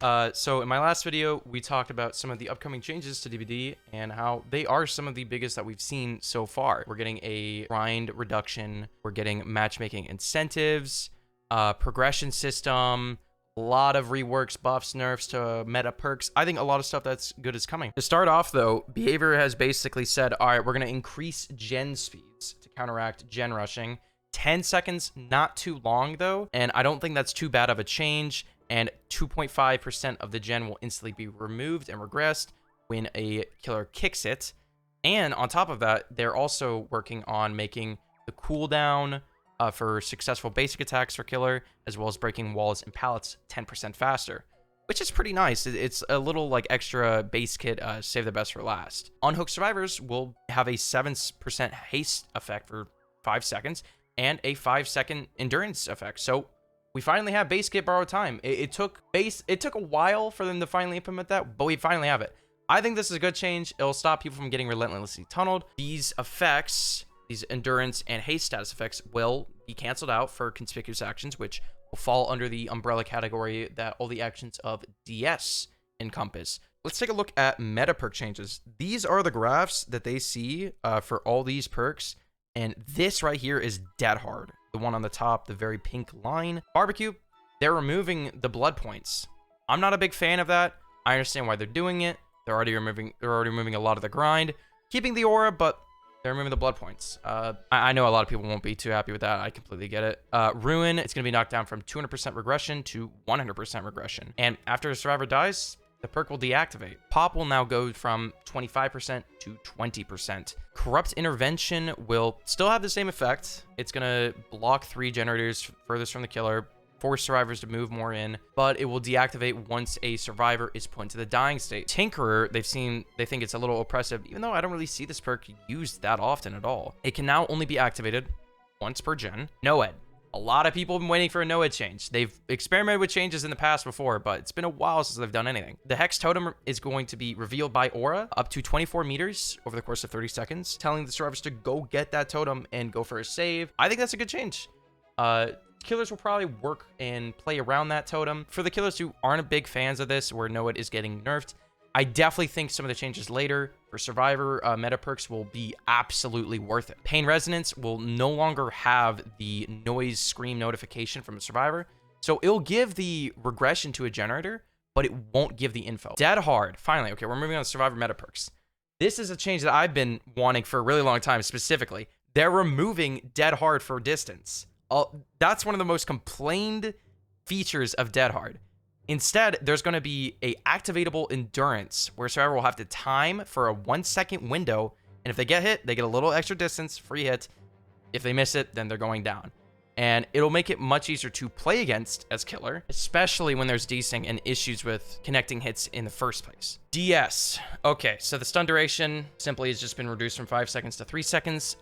So in my last video, we talked about some of the upcoming changes to DVD and how they are some of the biggest that we've seen so far. We're getting a grind reduction, we're getting matchmaking incentives, progression system, a lot of reworks, buffs, nerfs to meta perks. I think a lot of stuff that's good is coming. To start off though, Behavior has basically said, all right, we're going to increase gen speeds to counteract gen rushing. 10 seconds, not too long though, and I don't think that's too bad of a change, and 2.5% of the gen will instantly be removed and regressed when a killer kicks it. And on top of that, they're also working on making the cooldown for successful basic attacks for killer, as well as breaking walls and pallets 10% faster, which is pretty nice. It's a little like extra base kit, save the best for last. Unhooked survivors will have a 7% haste effect for 5 seconds, and a 5-second endurance effect. So we finally have base kit borrowed time. It took a while for them to finally implement that, but we finally have it. I think this is a good change. It'll stop people from getting relentlessly tunneled. These effects, these endurance and haste status effects, will be canceled out for conspicuous actions, which will fall under the umbrella category that all the actions of DS encompass. Let's take a look at meta perk changes. These are the graphs that they see for all these perks. And this right here is dead hard. The one on the top, the very pink line. Barbecue, they're removing the blood points. I'm not a big fan of that. I understand why they're doing it. They're already removing a lot of the grind, keeping the aura, but they're removing the blood points. I know a lot of people won't be too happy with that. I completely get it. Ruin, it's going to be knocked down from 200% regression to 100% regression. And after a survivor dies, the perk will deactivate. Pop will now go from 25% to 20%. Corrupt Intervention will still have the same effect. It's going to block 3 generators furthest from the killer, force survivors to move more in, but it will deactivate once a survivor is put into the dying state. Tinkerer, they think it's a little oppressive, even though I don't really see this perk used that often at all. It can now only be activated once per gen. Noed. A lot of people have been waiting for a Noed change. They've experimented with changes in the past before, but it's been a while since they've done anything. The Hex Totem is going to be revealed by Aura up to 24 meters over the course of 30 seconds, telling the survivors to go get that totem and go for a save. I think that's a good change. Killers will probably work and play around that totem. For the killers who aren't big fans of this, where Noed is getting nerfed, I definitely think some of the changes later for Survivor meta perks will be absolutely worth it. Pain Resonance will no longer have the noise scream notification from a Survivor, so it'll give the regression to a generator, but it won't give the info. Dead Hard, finally. Okay, we're moving on to Survivor meta perks. This is a change that I've been wanting for a really long time, specifically. They're removing Dead Hard for distance. That's one of the most complained features of Dead Hard. Instead, there's going to be a activatable endurance where survivor will have to time for a 1-second window, and if they get hit, they get a little extra distance, free hit. If they miss it, then they're going down. And it'll make it much easier to play against as killer, especially when there's desync and issues with connecting hits in the first place. DS. Okay, so the stun duration simply has just been reduced from 5 seconds to 3 seconds.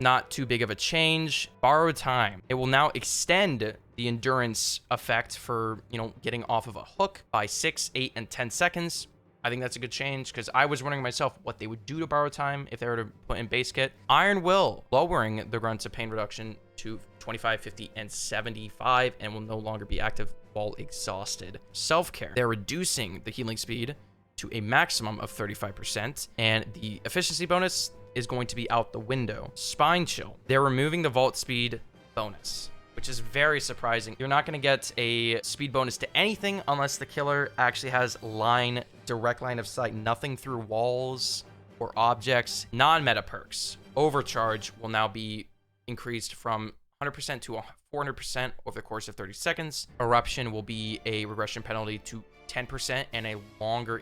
Not too big of a change. Borrowed time. It will now extend the endurance effect for, getting off of a hook by 6, 8, and 10 seconds. I think that's a good change because I was wondering myself what they would do to borrow time if they were to put in base kit. Iron Will, lowering the grunts of pain reduction to 25, 50, and 75, and will no longer be active while exhausted. Self-care. They're reducing the healing speed to a maximum of 35%, and the efficiency bonus is going to be out the window. Spine Chill. They're removing the vault speed bonus, which is very surprising. You're not going to get a speed bonus to anything unless the killer actually has direct line of sight, nothing through walls or objects. Non-meta perks. Overcharge will now be increased from 100% to 400% over the course of 30 seconds. Eruption will be a regression penalty to 10% and a longer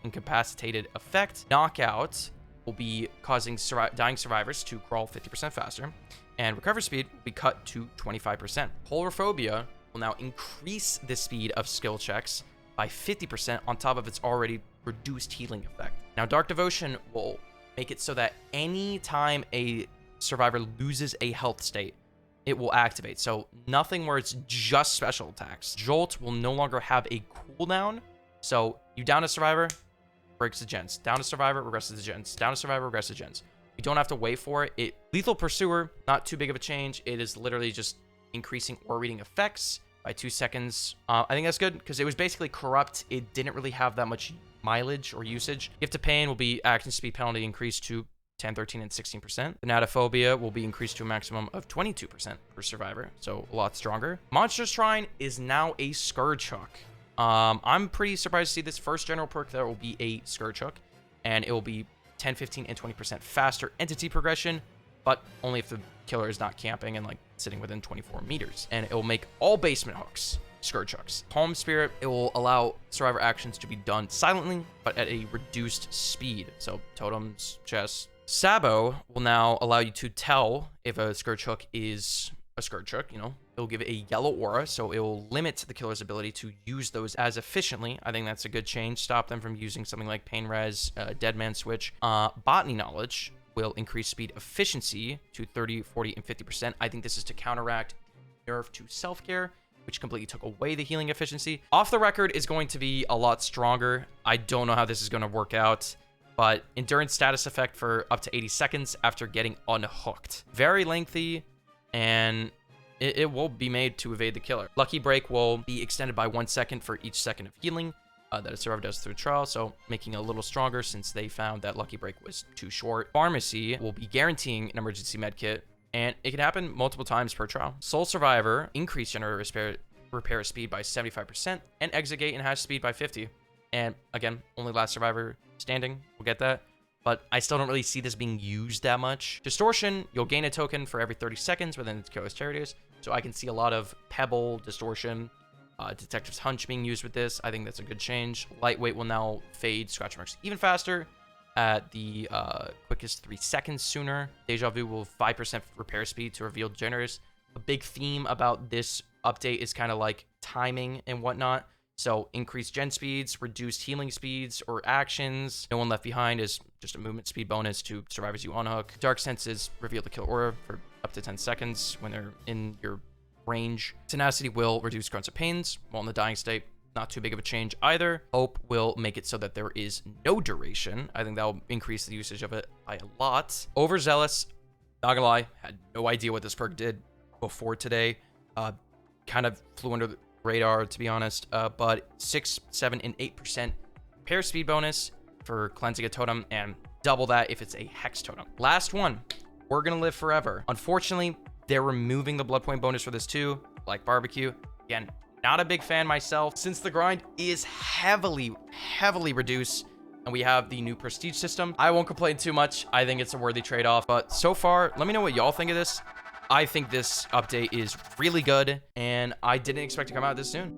incapacitated effect. Knockout will be causing dying survivors to crawl 50% faster, and recovery speed will be cut to 25%. Polrophobia will now increase the speed of skill checks by 50% on top of its already reduced healing effect. Now, Dark Devotion will make it so that any time a survivor loses a health state, it will activate. So nothing where it's just special attacks. Jolt will no longer have a cooldown. So you down a survivor, breaks the gens. Down a survivor, regresses the gens. Down a survivor, regresses the gens. You don't have to wait for it. Lethal Pursuer, not too big of a change. It is literally just increasing or reading effects by 2 seconds. I think that's good because it was basically corrupt. It didn't really have that much mileage or usage. Gift of Pain will be action speed penalty increased to 10, 13, and 16%. Thanatophobia will be increased to a maximum of 22% per survivor, so a lot stronger. Monstrous Shrine is now a Scourge Hook. I'm pretty surprised to see this first general perk that will be a Scourge Hook, and it will be 10, 15, and 20% faster entity progression, but only if the killer is not camping and like sitting within 24 meters. And it will make all basement hooks Scourge Hooks. Calm Spirit, it will allow survivor actions to be done silently, but at a reduced speed. So totems, chests. Sabo will now allow you to tell if a Scourge Hook is a Scourge Hook, you know. It'll give it a yellow aura, so it will limit the killer's ability to use those as efficiently. I think that's a good change. Stop them from using something like Pain Res, Dead Man Switch. Botany Knowledge will increase speed efficiency to 30, 40, and 50%. I think this is to counteract nerf to self-care, which completely took away the healing efficiency. Off the record is going to be a lot stronger. I don't know how this is going to work out, but endurance status effect for up to 80 seconds after getting unhooked. Very lengthy, and it will be made to evade the killer. Lucky Break will be extended by 1 second for each second of healing that a survivor does through trial, so making it a little stronger since they found that Lucky Break was too short. Pharmacy will be guaranteeing an emergency med kit, and it can happen multiple times per trial. Soul Survivor, increase generator repair speed by 75%, and exit gate and hash speed by 50. And again, only last survivor standing will get that, but I still don't really see this being used that much. Distortion, you'll gain a token for every 30 seconds within its killer's territories, so I can see a lot of Pebble, Distortion, Detective's Hunch being used with this. I think that's a good change. Lightweight will now fade scratch marks even faster at the quickest 3 seconds sooner. Deja Vu will 5% repair speed to reveal generators. A big theme about this update is kind of like timing and whatnot. So increased gen speeds, reduced healing speeds or actions. No One Left Behind is just a movement speed bonus to survivors you unhook. Dark Senses reveal the kill aura for up to 10 seconds when they're in your range. Tenacity will reduce grunts of pains while in the dying state. Not too big of a change either. Hope will make it so that there is no duration. I think that will increase the usage of it by a lot. Overzealous, not gonna lie, had no idea what this perk did before today. Kind of flew under the radar, to be honest. But 6, 7, and 8% repair speed bonus for cleansing a totem, and double that if it's a hex totem. Last one, We're Gonna Live Forever. Unfortunately, they're removing the blood point bonus for this too, like barbecue. Again, not a big fan myself, since the grind is heavily reduced, and we have the new prestige system. I won't complain too much. I think it's a worthy trade-off, but so far, let me know what y'all think of this. I think this update is really good, and I didn't expect to come out this soon.